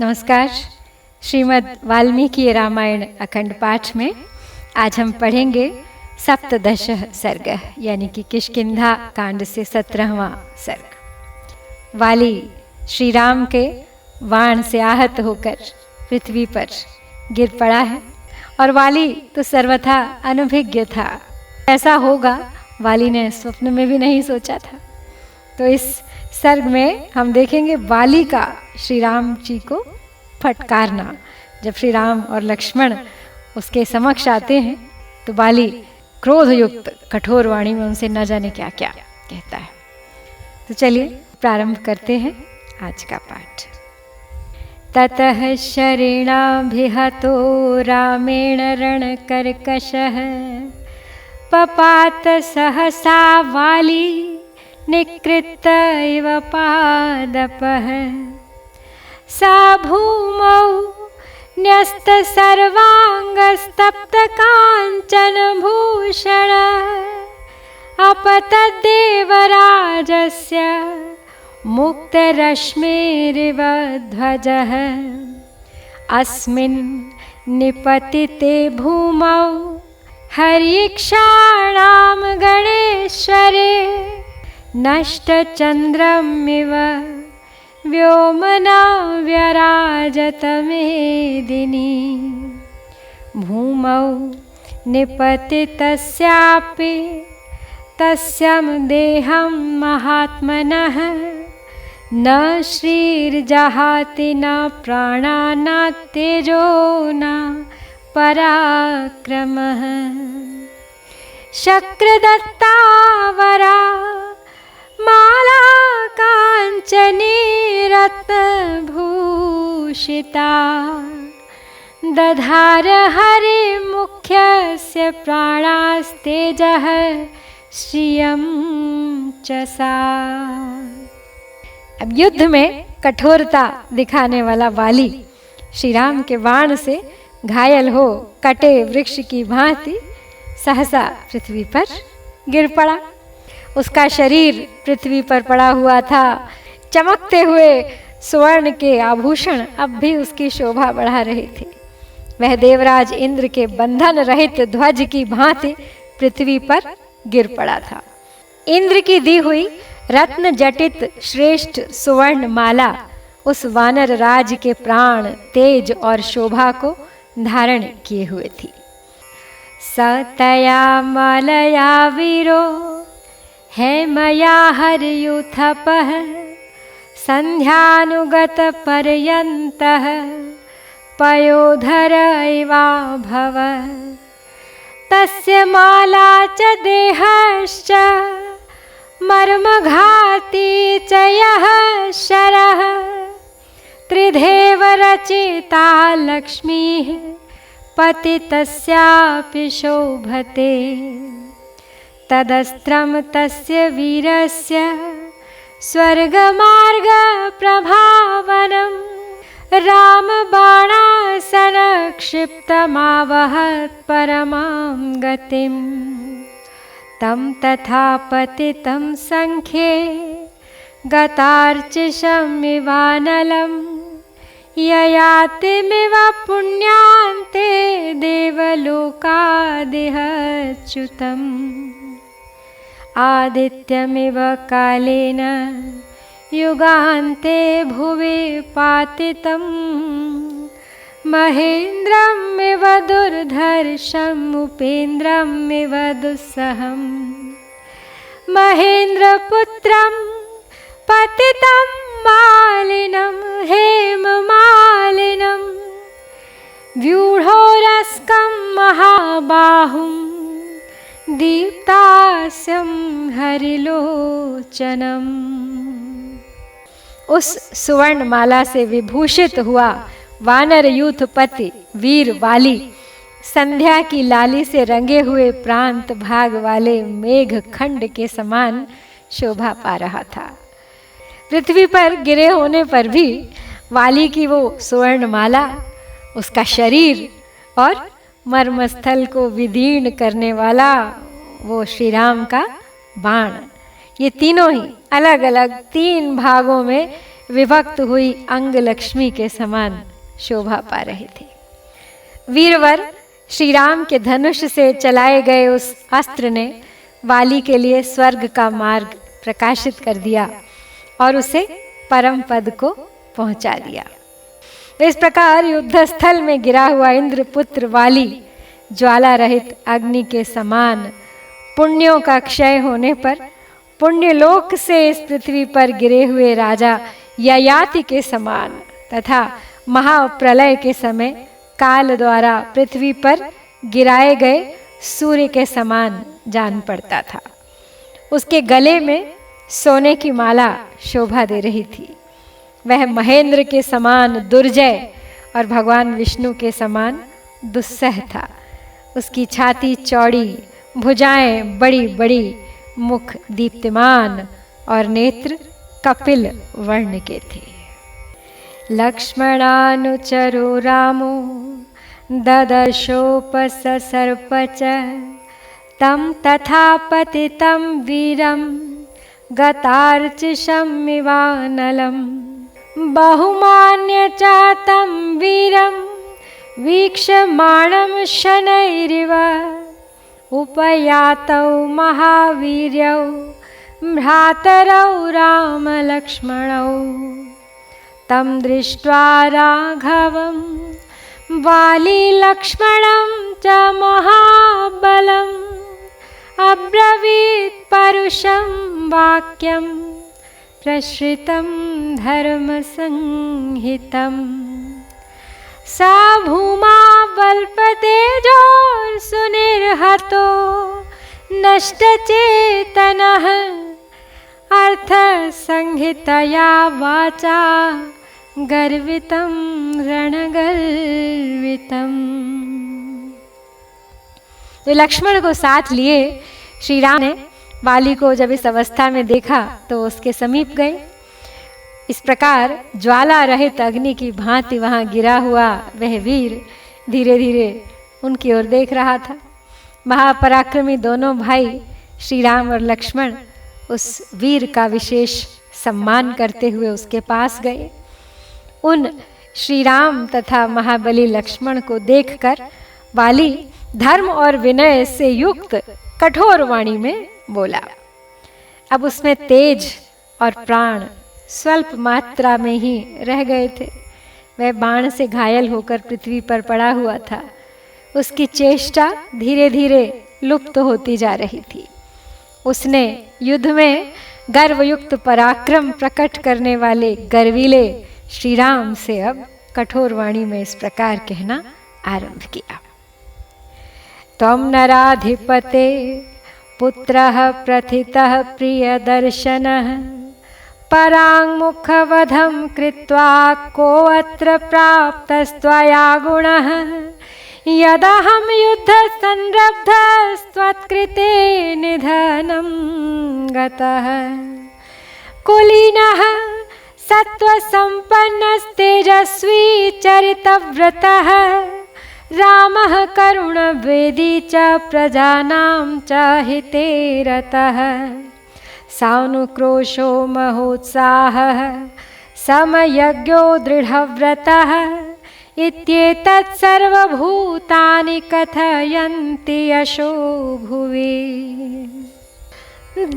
नमस्कार। श्रीमद् वाल्मीकि रामायण अखंड पाठ में आज हम पढ़ेंगे सप्तदश सर्ग यानी कि किष्किंधा कांड से 17वां सर्ग। वाली श्री राम के बाण से आहत होकर पृथ्वी पर गिर पड़ा है और वाली तो सर्वथा अनभिज्ञ था। ऐसा होगा वाली ने स्वप्न में भी नहीं सोचा था। तो इस सर्ग में हम देखेंगे वाली का श्री राम जी को फटकारना। जब श्री राम और लक्ष्मण उसके समक्ष आते हैं तो वाली क्रोध युक्त कठोर वाणी में उनसे न जाने क्या क्या कहता है। तो चलिए प्रारंभ करते हैं आज का पाठ। ततः शरेणाभिहतो रामेण रणकर्कशः पपात सहसा वाली निकृत्त इव पादपः सा भूमौ न्यस्त सर्वांगस्तप्त कांचन भूषण अपतद्देवराजस्य मुक्त रश्मिरिव ध्वजः अस्मिन् निपतिते भूमौ हर्यक्षाणां गणेश्वरे नष्टचन्द्रमिव व्योमना व्यराजत मेदिनी भूमौ निपतितस्यापि तस्यं देहं महात्मनः न श्रीर्जहाति न प्राणा न तेजो न पराक्रमः शक्रदत्तावरा माला कांचनी रत्नभूषिता दधार हरि मुख्यस्य प्राणास्तेजः श्रियं च सा। अब युद्ध में कठोरता दिखाने वाला वाली श्री राम के बाण से घायल हो कटे वृक्ष की भांति सहसा पृथ्वी पर गिर पड़ा। उसका शरीर पृथ्वी पर पड़ा हुआ था। चमकते हुए स्वर्ण के आभूषण अब भी उसकी शोभा बढ़ा रहे थे। वह देवराज इंद्र के बंधन रहित ध्वज की भांति पृथ्वी पर गिर पड़ा था। इंद्र की दी हुई रत्न जटित श्रेष्ठ सुवर्ण माला उस वानर राज के प्राण, तेज और शोभा को धारण किए हुए थी। सतया मालया वीरो है मया हर्युथपः संध्यानुगत पर्यन्तः पयोधर इवाभव तस्य माला च देहश्च मर्मघाती च यः शरः त्रिधेव रचिता लक्ष्मीः पतितस्यापि शोभते तदस्त्रं तस्य वीरस्य स्वर्गमार्गप्रभावनं रामबाणासनक्षिप्तमावहत् परमां गतिं तं तथा पतितं सङ्ख्ये गतार्चिषमिवानलं ययातिमिव पुण्यान्ते देवलोकादिहच्युतम् आदित्यमिव कालेन युगान्ते भुवि पातितं महेन्द्रमिव दुर्धर्षम् उपेन्द्रमिव दुस्सहम् महेन्द्रपुत्रं पतितं मालिनं हेममालिनं व्यूढोरस्कं महाबाहुं दीप्तास्यं हरिलोचनम। उस सुवर्ण माला से विभूषित हुआ वानर यूथपति वीर वाली संध्या की लाली से रंगे हुए प्रांत भाग वाले मेघ खंड के समान शोभा पा रहा था। पृथ्वी पर गिरे होने पर भी वाली की वो सुवर्ण माला, उसका शरीर और मर्मस्थल को विदीर्ण करने वाला वो श्री राम का बाण, ये तीनों ही अलग अलग 3 भागों में विभक्त हुई अंग लक्ष्मी के समान शोभा पा रहे थे। वीरवर श्री राम के धनुष से चलाए गए उस अस्त्र ने वाली के लिए स्वर्ग का मार्ग प्रकाशित कर दिया और उसे परम पद को पहुंचा दिया। इस प्रकार युद्ध स्थल में गिरा हुआ इंद्रपुत्र वाली ज्वाला रहित अग्नि के समान पुण्यों का क्षय होने पर पुण्यलोक से इस पृथ्वी पर गिरे हुए राजा ययाति के समान तथा महाप्रलय के समय काल द्वारा पृथ्वी पर गिराए गए सूर्य के समान जान पड़ता था। उसके गले में सोने की माला शोभा दे रही थी। वह महेंद्र के समान दुर्जय और भगवान विष्णु के समान दुस्सह था। उसकी छाती चौड़ी, भुजाएं बड़ी बड़ी, मुख दीप्तिमान और नेत्र कपिल वर्ण के थे। लक्ष्मणानुचरो रामो ददर्शोपससर्प च तं तथा पतितं वीरं गतार्चिषमिवानलम् बहुमान्य च तं वीरं वीक्षमाणं शनैरिव उपयातौ महावीर्यौ भ्रातरौ रामलक्ष्मणौ तं दृष्ट्वा राघवं वाली लक्ष्मणं च महाबलम् अब्रवीत् परुषं वाक्यं प्रश्रितं धर्मसंहितम् सा भूमा वल्पतेजोर्सुनिर्हतो नष्टचेतनः अर्थसंहितया वाचा गर्वितं रणगर्वितम्। तो लक्ष्मण को साथ लिए श्री राम ने वाली को जब इस अवस्था में देखा तो उसके समीप गए। इस प्रकार ज्वाला रहित अग्नि की भांति वहां गिरा हुआ वह वीर धीरे धीरे उनकी ओर देख रहा था। महापराक्रमी दोनों भाई श्री राम और लक्ष्मण उस वीर का विशेष सम्मान करते हुए उसके पास गए। उन श्री राम तथा महाबली लक्ष्मण को देखकर वाली धर्म और विनय से युक्त कठोर वाणी में बोला। अब उसमें तेज और प्राण स्वल्प मात्रा में ही रह गए थे। वह बाण से घायल होकर पृथ्वी पर पड़ा हुआ था। उसकी चेष्टा धीरे धीरे लुप्त होती जा रही थी। उसने युद्ध में गर्वयुक्त पराक्रम प्रकट करने वाले गर्वीले श्री राम से अब कठोर वाणी में इस प्रकार कहना आरंभ किया। त्वं नराधिपते पुत्रः प्रथितः प्रियदर्शनः पराङ्मुखवधं कृत्वा कोऽत्र प्राप्तस्त्वया गुणः यदहं युद्धसंरब्धस्त्वत्कृते निधनं गतः कुलीनः सत्त्वसम्पन्नस्तेजस्वी चरितव्रतः रामः करुणवेदी च प्रजानां च हिते रतः सानुक्रोशो महोत्साहः समयज्ञो दृढव्रतः इत्येतत् सर्वभूतानि कथयन्ति यशो भुवि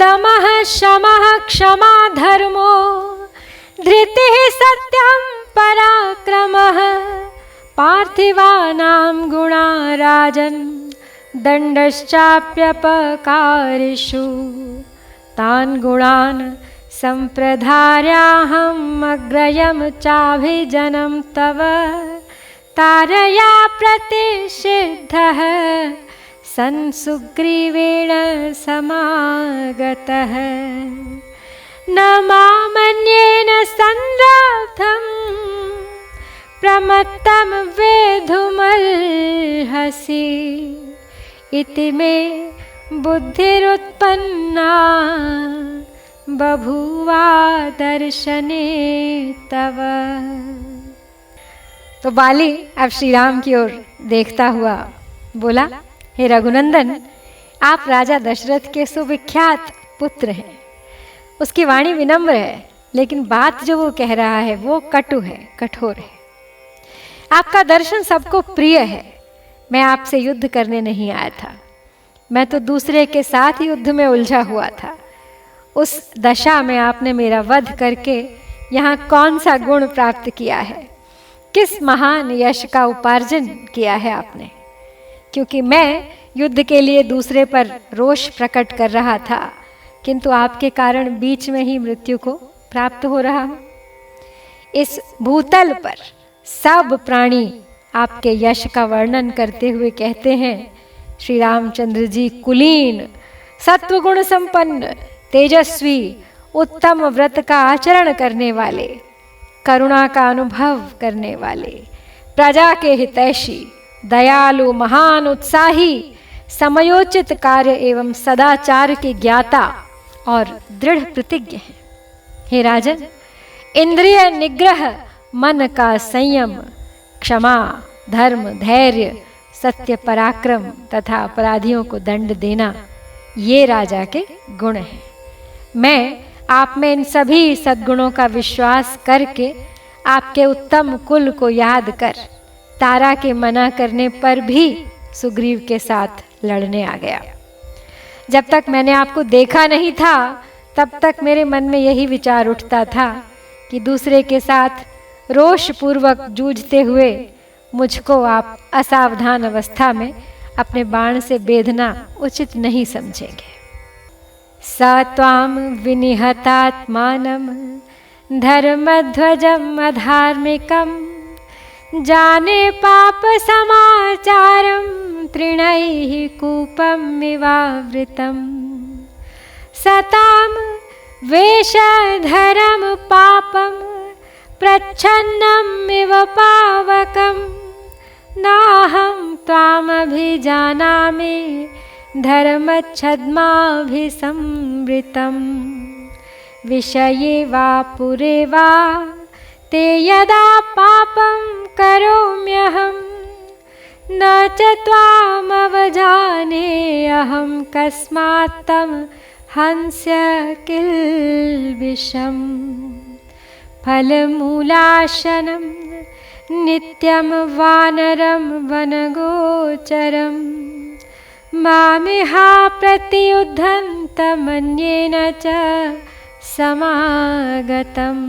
दमः शमः क्षमा धर्मो धृतिः सत्यं पराक्रमः पार्थिवानां गुणा राजन् दण्डश्चाप्यपकारिषु तान् गुणान् सम्प्रधार्याहम् अग्रयं चाभिजनं तव तारया प्रतिषिद्धः सन् सुग्रीवेण समागतः न मामन्येन संरब्धं प्रमत्तं वेधुमर्हसि इति मे बुद्धिरुत्पन्ना बभूवा दर्शने तव। तो बाली अब श्री राम की ओर देखता हुआ बोला, हे रघुनंदन, आप राजा दशरथ के सुविख्यात पुत्र हैं। उसकी वाणी विनम्र है लेकिन बात जो वो कह रहा है वो कटु है, कठोर है। आपका दर्शन सबको प्रिय है। मैं आपसे युद्ध करने नहीं आया था, मैं तो दूसरे के साथ युद्ध में उलझा हुआ था। उस दशा में आपने मेरा वध करके यहाँ कौन सा गुण प्राप्त किया है, किस महान यश का उपार्जन किया है आपने? क्योंकि मैं युद्ध के लिए दूसरे पर रोष प्रकट कर रहा था, किंतु आपके कारण बीच में ही मृत्यु को प्राप्त हो रहा हूँ। इस भूतल पर सब प्राणी आपके यश का वर्णन करते हुए कहते हैं, श्री रामचंद्र जी कुलीन, सत्वगुण संपन्न, तेजस्वी, उत्तम व्रत का आचरण करने वाले, करुणा का अनुभव करने वाले, प्रजा के हितैषी, दयालु, महान, उत्साही, समयोचित कार्य एवं सदाचार के ज्ञाता और दृढ़ प्रतिज्ञ हैं। हे राजन, इंद्रिय निग्रह, मन का संयम, क्षमा, धर्म, धैर्य, सत्य, पराक्रम तथा अपराधियों को दंड देना, ये राजा के गुण हैं। मैं आप में इन सभी सद्गुणों का विश्वास करके आपके उत्तम कुल को याद कर तारा के मना करने पर भी सुग्रीव के साथ लड़ने आ गया। जब तक मैंने आपको देखा नहीं था तब तक मेरे मन में यही विचार उठता था कि दूसरे के साथ रोष पूर्वक जूझते हुए मुझको आप असावधान अवस्था में अपने बाण से बेधना उचित नहीं समझेंगे। स त्वां विनिहतात्मानं धर्मध्वजम् अधार्मिकं जाने पाप समाचारं तृणैः कूपमिवावृतं सतां वेषधरं पापं प्रच्छन्नमिव पावकं नाहं त्वामभिजानामि धर्मच्छद्माभिसंवृतं विषये वा पुरे वा ते यदा पापं करोम्यहं न च त्वामवजाने अहं कस्मात् तं हंस्य किल्बिषम् फलमूलाशनं नित्यं वानरं वनगोचरं मामिहा प्रतियुद्धन्तमन्येन च समागतम्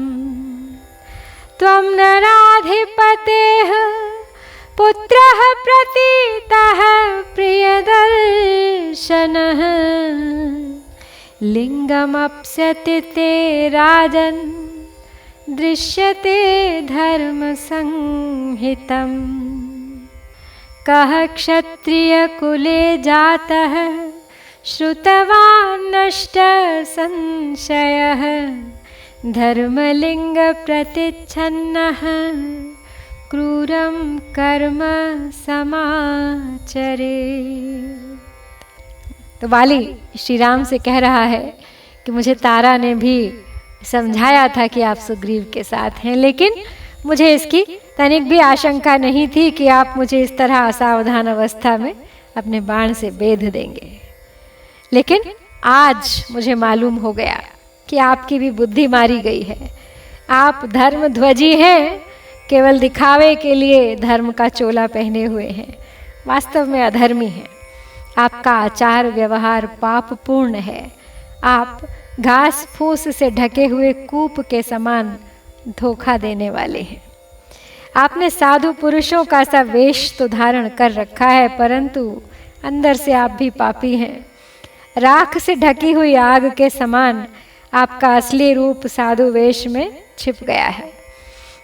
त्वं नराधिपतेः पुत्रः प्रतीतः प्रियदर्शनः लिङ्गमप्स्यति ते राजन् दृश्यते धर्मसंहितम् कः क्षत्रियकुले जातः श्रुतवान् नष्ट संशयः धर्मलिङ्गप्रतिच्छन्नः क्रूरं कर्म समाचरे। तो वाली श्री राम से कह रहा है कि मुझे तारा ने भी समझाया था कि आप सुग्रीव के साथ हैं, लेकिन मुझे इसकी तनिक भी आशंका नहीं थी कि आप मुझे इस तरह असावधान अवस्था में अपने बाण से बेध देंगे। लेकिन आज मुझे मालूम हो गया कि आपकी भी बुद्धि मारी गई है। आप धर्मध्वजी हैं, केवल दिखावे के लिए धर्म का चोला पहने हुए हैं, वास्तव में अधर्मी हैं। आपका आचार व्यवहार पापपूर्ण है। आप घास फूस से ढके हुए कूप के समान धोखा देने वाले हैं। आपने साधु पुरुषों का सा वेश तो धारण कर रखा है, परंतु अंदर से आप भी पापी हैं। राख से ढकी हुई आग के समान आपका असली रूप साधु वेश में छिप गया है।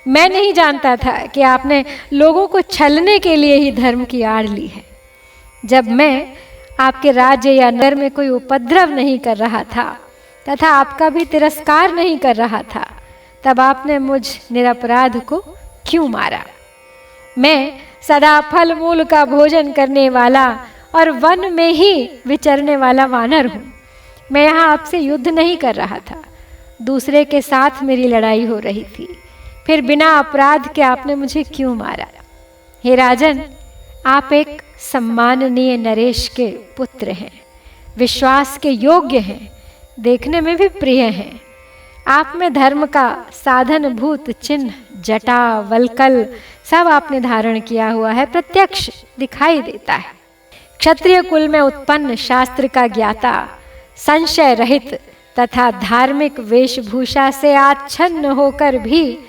मैं नहीं जानता था कि आपने लोगों को छलने के लिए ही धर्म की आड़ ली है। जब मैं आपके राज्य या नगर में कोई उपद्रव नहीं कर रहा था तथा आपका भी तिरस्कार नहीं कर रहा था, तब आपने मुझ निरपराध को क्यों मारा? मैं सदा फल मूल का भोजन करने वाला और वन में ही विचरने वाला वानर हूँ। मैं यहाँ आपसे युद्ध नहीं कर रहा था, दूसरे के साथ मेरी लड़ाई हो रही थी। फिर बिना अपराध के आपने मुझे क्यों मारा? हे राजन, आप एक सम्माननीय नरेश के पुत्र हैं, विश्वास के योग्य हैं, देखने में भी प्रिय हैं। आप में धर्म का साधन भूत चिन्ह, जटा, वल्कल सब आपने धारण किया हुआ है, प्रत्यक्ष दिखाई देता है। क्षत्रिय कुल में उत्पन्न, शास्त्र का ज्ञाता, संशय रहित तथा धार्मिक वेशभूषा से आच्छन्न होकर भी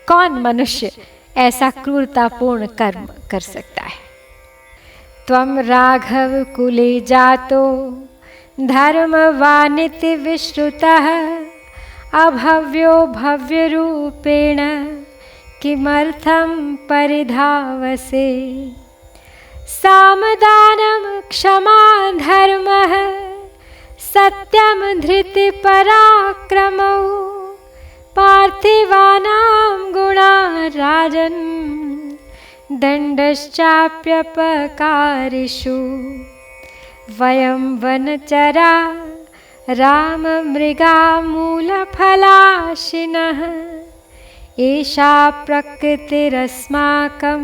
कौन मनुष्य ऐसा क्रूरतापूर्ण कर्म कर सकता है। त्वं राघव कुले जातो धर्मवानिति विश्रुतः अभव्यो भव्य रूपेण किमर्थं परिधावसे। सामदानं क्षमा धर्मः सत्यं धृति पराक्रमौ पार्थिवानां गुणा राजन् दण्डश्चाप्यपकारिषु। वयं वनचरा राममृगा मूलफलाशिनः एषा प्रकृतिरस्माकं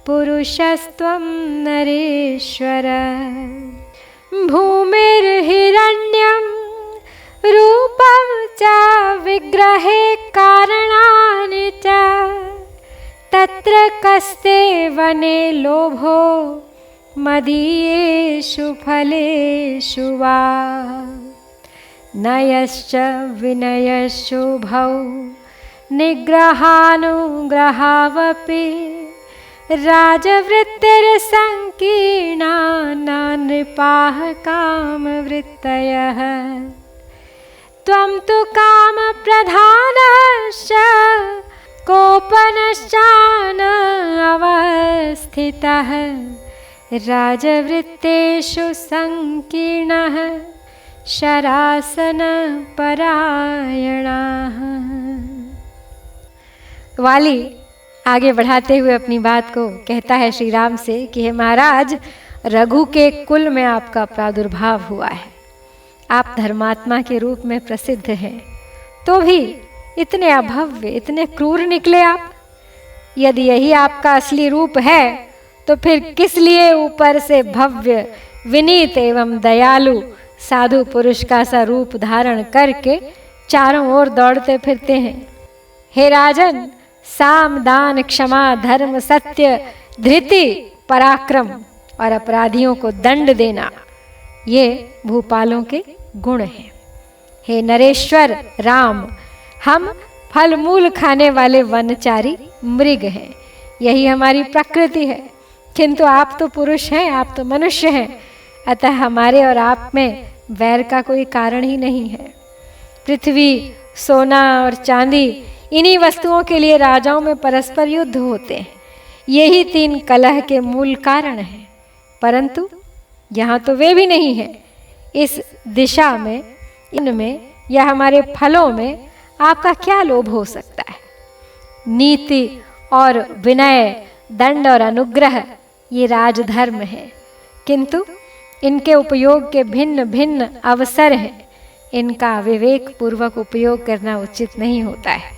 पुरुषस्त्वं नरेश्वर। भूमिर्हिरण्यं रूपं च विग्रहे कारणानि च तत्र कस्ते वने लोभो मदीयेषु फलेषु वा। नयश्च विनयशुभौ निग्रहानुग्रहावपि राजवृत्तिर्सङ्कीर्णा न नृपाः कामवृत्तयः। त्वं तु कामप्रधानश्च कोपनश्चान अवस्थितः राजवृत्तेषु सङ्कीर्णः शरासनपरायणाः। वाली आगे बढ़ाते हुए अपनी बात को कहता है श्री राम से कि हे महाराज, रघु के कुल में आपका प्रादुर्भाव हुआ है, आप धर्मात्मा के रूप में प्रसिद्ध हैं, तो भी इतने अभव्य, इतने क्रूर निकले आप। यदि यही आपका असली रूप है तो फिर किस लिए ऊपर से भव्य, विनीत एवं दयालु साधु पुरुष का सा रूप धारण करके चारों ओर दौड़ते फिरते हैं। हे राजन, साम, दान, क्षमा, धर्म, सत्य, धृति, पराक्रम और अपराधियों को दंड देना, ये भूपालों के गुण हैं। हे नरेश्वर राम, हम फल मूल खाने वाले वनचारी मृग हैं, यही हमारी प्रकृति है। किंतु आप तो पुरुष हैं, आप तो मनुष्य हैं, अतः हमारे और आप में वैर का कोई कारण ही नहीं है। पृथ्वी, सोना और चांदी, इन्हीं वस्तुओं के लिए राजाओं में परस्पर युद्ध होते हैं, यही 3 कलह के मूल कारण हैं। परंतु यहाँ तो वे भी नहीं हैं। इस दिशा में, इनमें या हमारे फलों में आपका क्या लोभ हो सकता है। नीति और विनय, दंड और अनुग्रह ये राजधर्म है, किंतु इनके उपयोग के भिन्न भिन्न अवसर हैं, इनका विवेक पूर्वक उपयोग करना उचित नहीं होता है।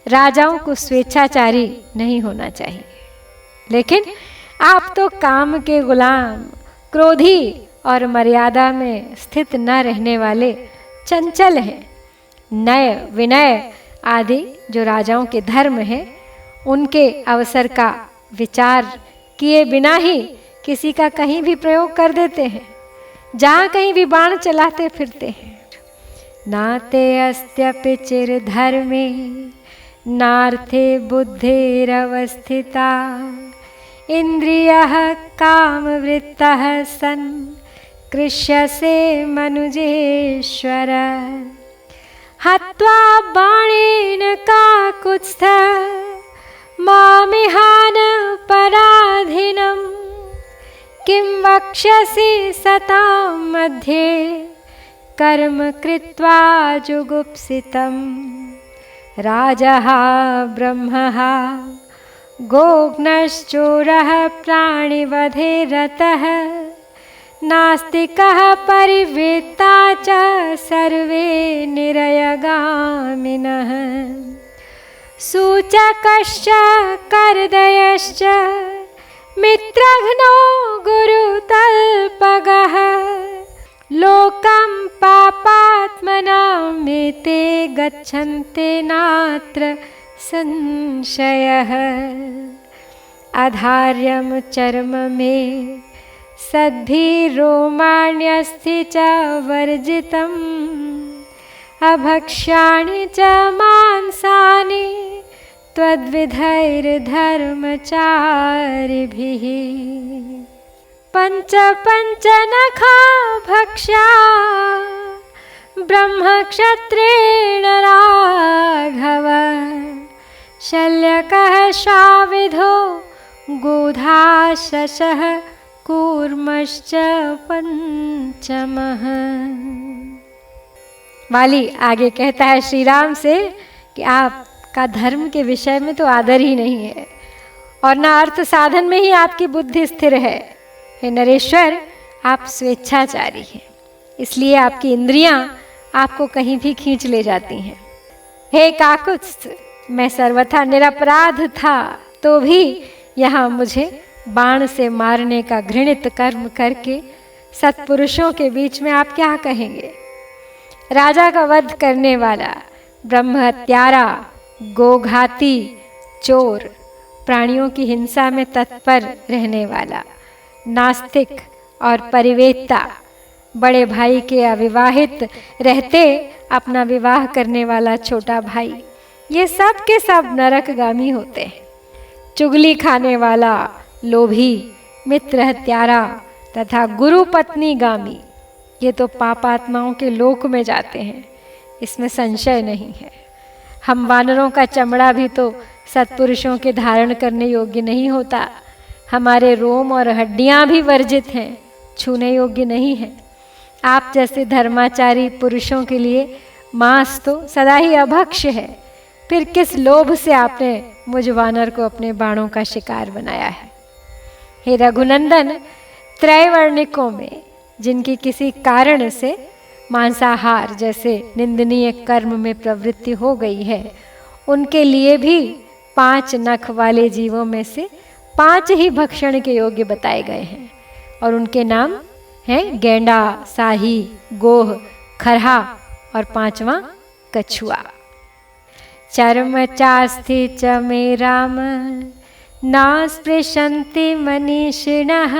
राजाओं को स्वेच्छाचारी नहीं होना चाहिए, लेकिन आप तो काम के गुलाम, क्रोधी और मर्यादा में स्थित न रहने वाले चंचल हैं। नय, विनय आदि जो राजाओं के धर्म हैं, उनके अवसर का विचार किए बिना ही किसी का कहीं भी प्रयोग कर देते हैं, जहाँ कहीं भी बाण चलाते फिरते हैं। नाते अस्त्यपि चिरधर्मे नार्थे बुद्धिरवस्थिता इंद्रियः कामवृत्तः सन् कृष्यसे मनुजेश्वर। हत्वा बाणेन काकुत्स्थः मामिहान पराधीनं किं वक्ष्यसि सतां मध्ये कर्म कृत्वा जुगुप्सितं। राजः ब्रह्मः गोघ्नश्चोरः प्राणिवधे रतः नास्तिकः परिवेत्ता च सर्वे निरयगामिनः। सूचकश्च करदयश्च मित्रघ्नो गुरुतल्पगः लोकं पापात् आत्मनामेते गच्छन्ते नात्र संशयः। अधार्यं चर्म मे सद्भिरोमाण्यस्ति च वर्जितम्। अभक्ष्याणि च मांसानि त्वद्विधैर्धर्मचारिभिः। पञ्च नखा भक्ष्या ब्रह्मक्षत्रेण राघव। शल्यकः शाविधो गोधा शशः कूर्मश्च पंचमः। वाली आगे कहता है श्री राम से कि आपका धर्म के विषय में तो आदर ही नहीं है और ना अर्थ साधन में ही आपकी बुद्धि स्थिर है। हे नरेश्वर, आप स्वेच्छाचारी हैं, इसलिए आपकी इंद्रियां आपको कहीं भी खींच ले जाती हैं। हे काकुत्स्थ, मैं सर्वथा निरपराध था तो भी यहाँ मुझे बाण से मारने का घृणित कर्म करके सत्पुरुषों के बीच में आप क्या कहेंगे? राजा का वध करने वाला, ब्रह्म हत्यारा, गोघाती, चोर, प्राणियों की हिंसा में तत्पर रहने वाला, नास्तिक और परिवेत्ता, बड़े भाई के अविवाहित रहते अपना विवाह करने वाला छोटा भाई, ये सब के सब नरकगामी होते हैं। चुगली खाने वाला, लोभी, मित्र हत्यारा तथा गुरु पत्नी गामी, ये तो पापात्माओं के लोक में जाते हैं, इसमें संशय नहीं है। हम वानरों का चमड़ा भी तो सत्पुरुषों के धारण करने योग्य नहीं होता। हमारे रोम और हड्डियां भी वर्जित हैं, छूने योग्य नहीं है। आप जैसे धर्माचारी पुरुषों के लिए मांस तो सदा ही अभक्ष्य है। फिर किस लोभ से आपने मुझ वानर को अपने बाणों का शिकार बनाया है? हे रघुनंदन, त्रैवर्णिकों में जिनकी किसी कारण से मांसाहार जैसे निंदनीय कर्म में प्रवृत्ति हो गई है, उनके लिए भी 5 नख वाले जीवों में से 5 ही भक्षण के योग्य बताए गए हैं और उनके नाम हैं गेंडा, साही, गोह, खरहा और 5वां कछुआ। चर्म चास्ति च मे राम न स्पृशन्ति मनीषिणः।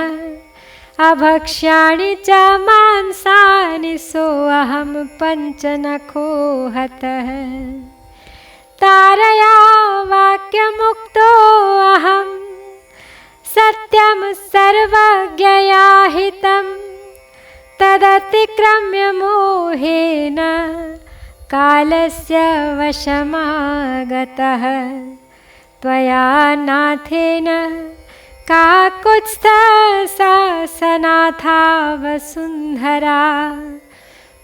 अभक्ष्याणि च मांसानि सोऽहं पञ्चनखो हतः। तारया वाक्यमुक्तो अहं सत्यं सर्वज्ञया हितं। तदतिक्रम्य मोहेन कालस्य वशमागतः। त्वया नाथेन काकुत्स्थशासनाथा वसुन्धरा।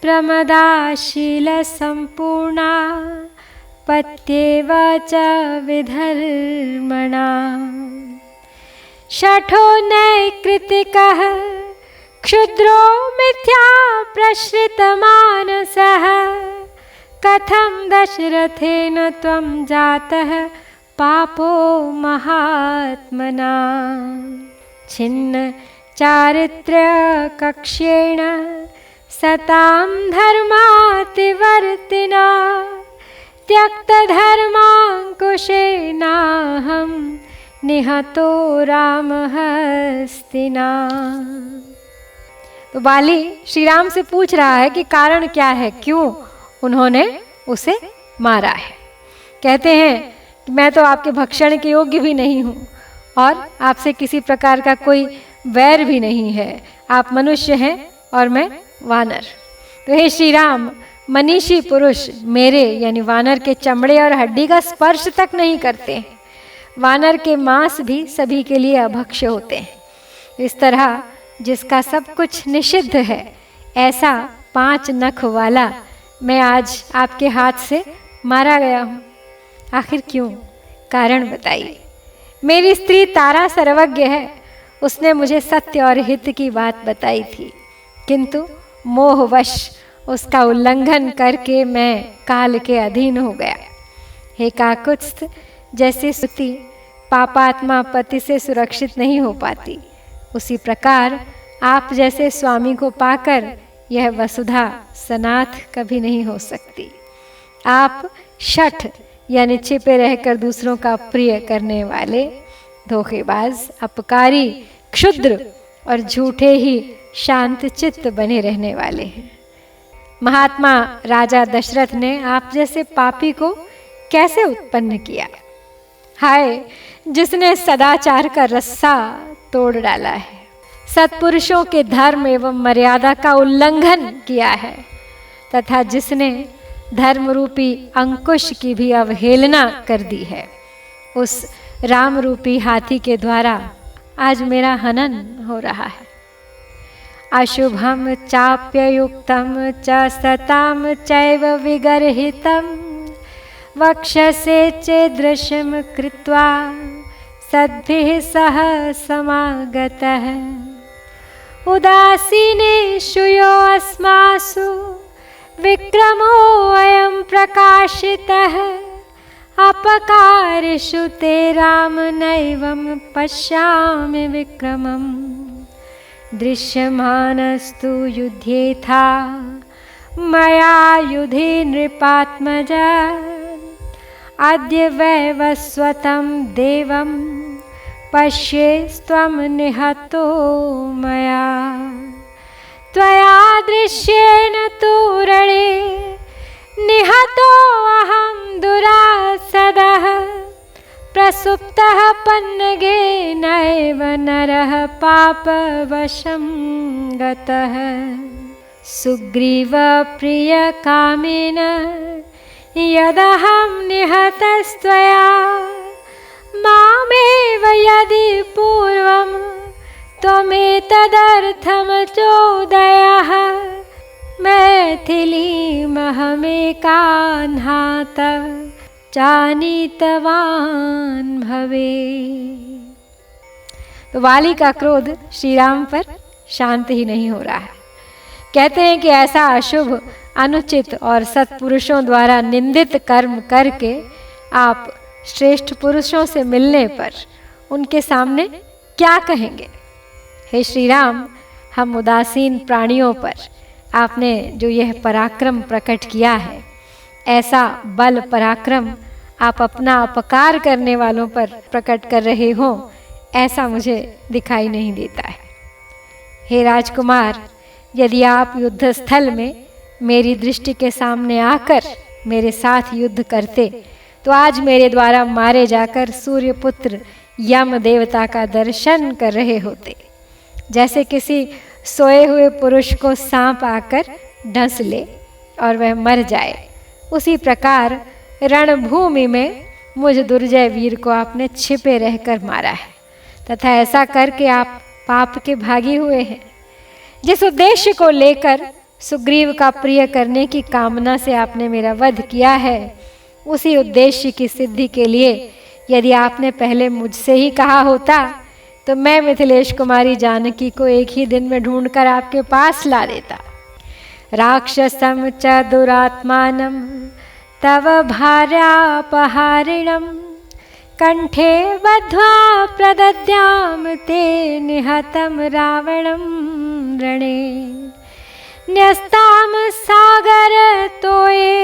प्रमदाशीलसम्पूर्णा पत्येव च विधर्मणा। शठो नैकृतिकः क्षुद्रो मिथ्या प्रश्रितमानसः। कथं दशरथेन त्वं जातः पापो महात्मना। छिन्न चारित्र्यकक्ष्येण सतां धर्मातिवर्तिना। त्यक्तधर्माङ्कुशेनाहं निहतो रामहस्तिना। तो बाली श्री राम से पूछ रहा है कि कारण क्या है, क्यों उन्होंने उसे मारा है। कहते हैं कि मैं तो आपके भक्षण के योग्य भी नहीं हूँ और आपसे किसी प्रकार का कोई वैर भी नहीं है। आप मनुष्य हैं और मैं वानर। तो हे श्री राम, मनीषी पुरुष मेरे यानी वानर के चमड़े और हड्डी का स्पर्श तक नहीं करते। वानर के मांस भी सभी के लिए अभक्ष्य होते हैं। इस तरह जिसका सब कुछ निषिद्ध है, ऐसा 5 नख वाला मैं आज आपके हाथ से मारा गया हूँ। आखिर क्यों? कारण बताइए। मेरी स्त्री तारा सर्वज्ञ है, उसने मुझे सत्य और हित की बात बताई थी, किंतु मोहवश उसका उल्लंघन करके मैं काल के अधीन हो गया। हे काकुत्स्थ, जैसे सुती पापात्मा पति से सुरक्षित नहीं हो पाती, उसी प्रकार आप जैसे स्वामी को पाकर यह वसुधा सनाथ कभी नहीं हो सकती। आप शठ यानी छिपे रहकर दूसरों का प्रिय करने वाले, धोखेबाज, अपकारी, क्षुद्र और झूठे ही शांत चित्त बने रहने वाले हैं। महात्मा राजा दशरथ ने आप जैसे पापी को कैसे उत्पन्न किया? हाय, जिसने सदाचार का रस्सा तोड़ डाला है, सत्पुरुषों के धर्म एवं मर्यादा का उल्लंघन किया है, तथा जिसने धर्म रूपी अंकुश की भी अवहेलना कर दी है, उस राम रूपी हाथी के द्वारा आज मेरा हनन हो रहा है। अशुभम चाप्ययुक्तम च सताम चैव विगर्हितम वक्षसे चेदृशम कृत्वा सद्भिः सह समागतः उदासीनेषु यो अस्मासु विक्रमो अयं प्रकाशितः अपकारिषु ते राम नैवं पश्यामि विक्रमम् दृश्यमानस्तु युध्येथा मया युधि नृपात्मज अद्य वैवस्वतं देवं पश्येस्त्वं निहतो मया त्वया दृश्येन तु रणे निहतो अहं दुरासदः प्रसुप्तः पन्नगे नैव नरः पापवशं गतः सुग्रीव प्रियकामेन यदहं निहतस्त्वया मामेव यदि पूर्वं त्वमेतदर्थमचोदयः मैथिलीमहमेकाह्नातः जानीतवान् भवे। तो वाली का क्रोध श्री राम पर शांत ही नहीं हो रहा है। कहते हैं कि ऐसा अशुभ, अनुचित और सत्पुरुषों द्वारा निंदित कर्म करके आप श्रेष्ठ पुरुषों से मिलने पर उनके सामने क्या कहेंगे? हे श्री राम, हम उदासीन प्राणियों पर आपने जो यह पराक्रम प्रकट किया है, ऐसा बल पराक्रम आप अपना अपकार करने वालों पर प्रकट कर रहे हो, ऐसा मुझे दिखाई नहीं देता है। हे राजकुमार, यदि आप युद्ध स्थल में मेरी दृष्टि के सामने आकर मेरे साथ युद्ध करते तो आज मेरे द्वारा मारे जाकर सूर्यपुत्र यम देवता का दर्शन कर रहे होते। जैसे किसी सोए हुए पुरुष को सांप आकर डस ले और वह मर जाए, उसी प्रकार रणभूमि में मुझ दुर्जय वीर को आपने छिपे रहकर मारा है, तथा ऐसा करके आप पाप के भागी हुए हैं। जिस उद्देश्य को लेकर सुग्रीव का प्रिय करने की कामना से आपने मेरा वध किया है, उसी उद्देश्य की सिद्धि के लिए यदि आपने पहले मुझसे ही कहा होता तो मैं मिथिलेश कुमारी जानकी को एक ही दिन में ढूंढकर आपके पास ला देता। राक्षसम च दुरात्मानं तव भार्यापहारिणं कंठे बद्ध्वा प्रदद्याम ते निहतं रावणं रणे न्यस्ताम सागर तोये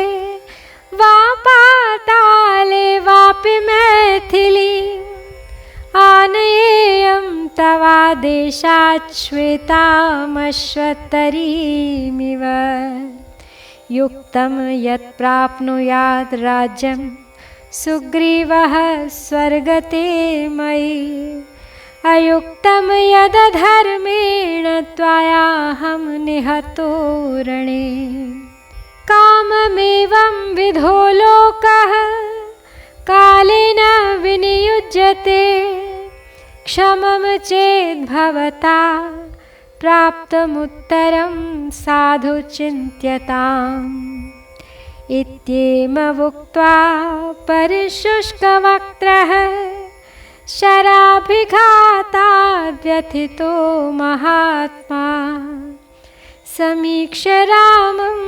वा पाताले वापि मैथिली आनयेयं तवादेशात् श्वेतामश्वत्तरीमिव युक्तं यत् प्राप्नुयात् राज्यं सुग्रीवः स्वर्गते मयि अयुक्तं यदधर्मेण त्वयाहं निहतो रणे काममेवं विधो लोकः कालेन विनियुज्यते क्षमं चेद्भवता प्राप्तमुत्तरं साधु चिन्त्यताम् इत्येवमुक्त्वा परिशुष्कवक्त्रः शराभिघाताद् व्यथितो महात्मा समीक्ष्य रामं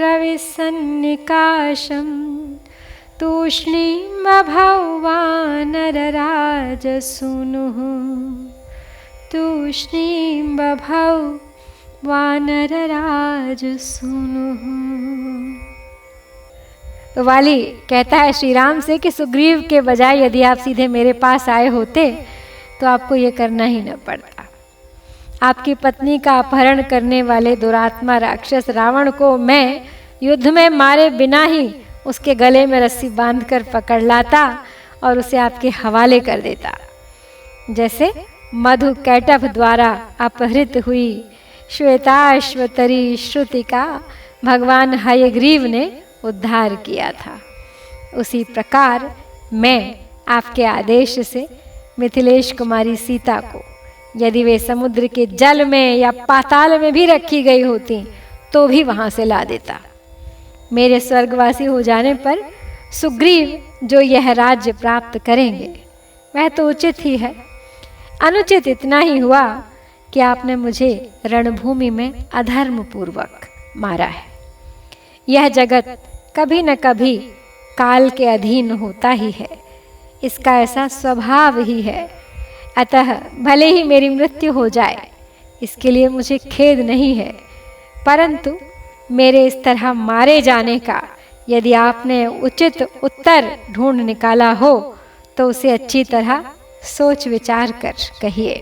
रविसन्निकाशं तूष्णीं बभौ वानरराजसूनुः तूष्णीं बभौ वानर राज सुनु। तो वाली कहता है श्री राम से कि सुग्रीव के बजाय यदि आप सीधे मेरे पास आए होते तो आपको ये करना ही न पड़ता। आपकी पत्नी का अपहरण करने वाले दुरात्मा राक्षस रावण को मैं युद्ध में मारे बिना ही उसके गले में रस्सी बांधकर पकड़ लाता और उसे आपके हवाले कर देता। जैसे मधु कैटभ द्वारा अपहृत हुई श्वेताश्वतरी श्रुति का भगवान हयग्रीव ने उद्धार किया था, उसी प्रकार मैं आपके आदेश से मिथिलेश कुमारी सीता को यदि वे समुद्र के जल में या पाताल में भी रखी गई होती तो भी वहां से ला देता। मेरे स्वर्गवासी हो जाने पर सुग्रीव जो यह राज्य प्राप्त करेंगे वह तो उचित ही है। अनुचित इतना ही हुआ कि आपने मुझे रणभूमि में अधर्म पूर्वक मारा है। यह जगत कभी न कभी काल के अधीन होता ही है, इसका ऐसा स्वभाव ही है। अतः भले ही मेरी मृत्यु हो जाए इसके लिए मुझे खेद नहीं है, परंतु मेरे इस तरह मारे जाने का यदि आपने उचित उत्तर ढूंढ निकाला हो तो उसे अच्छी तरह सोच विचार कर कहिए।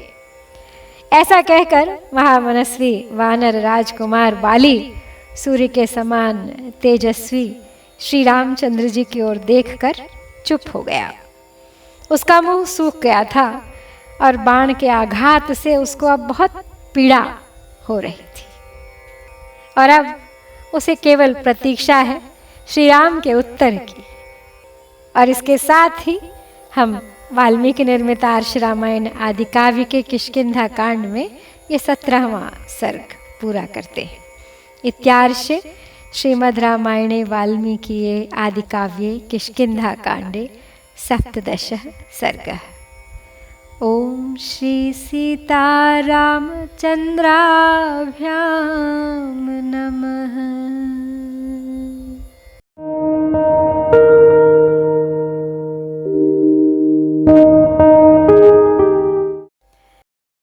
ऐसा कहकर महामनस्वी वानर राजकुमार बाली सूर्य के समान तेजस्वी श्री रामचंद्र जी की ओर देखकर चुप हो गया। उसका मुंह सूख गया था और बाण के आघात से उसको अब बहुत पीड़ा हो रही थी और अब उसे केवल प्रतीक्षा है श्री राम के उत्तर की। और इसके साथ ही हम वाल्मीकि निर्मित आर्ष रामायण आदि काव्य के किष्किंधा कांड में ये 17वां सर्ग पूरा करते हैं। इत्यार्षे श्रीमद् रामायणे वाल्मीकिये आदि काव्ये किष्किंधा कांडे 17 सर्गः। ओम श्री सीतारामचंद्राभ्यां नमः।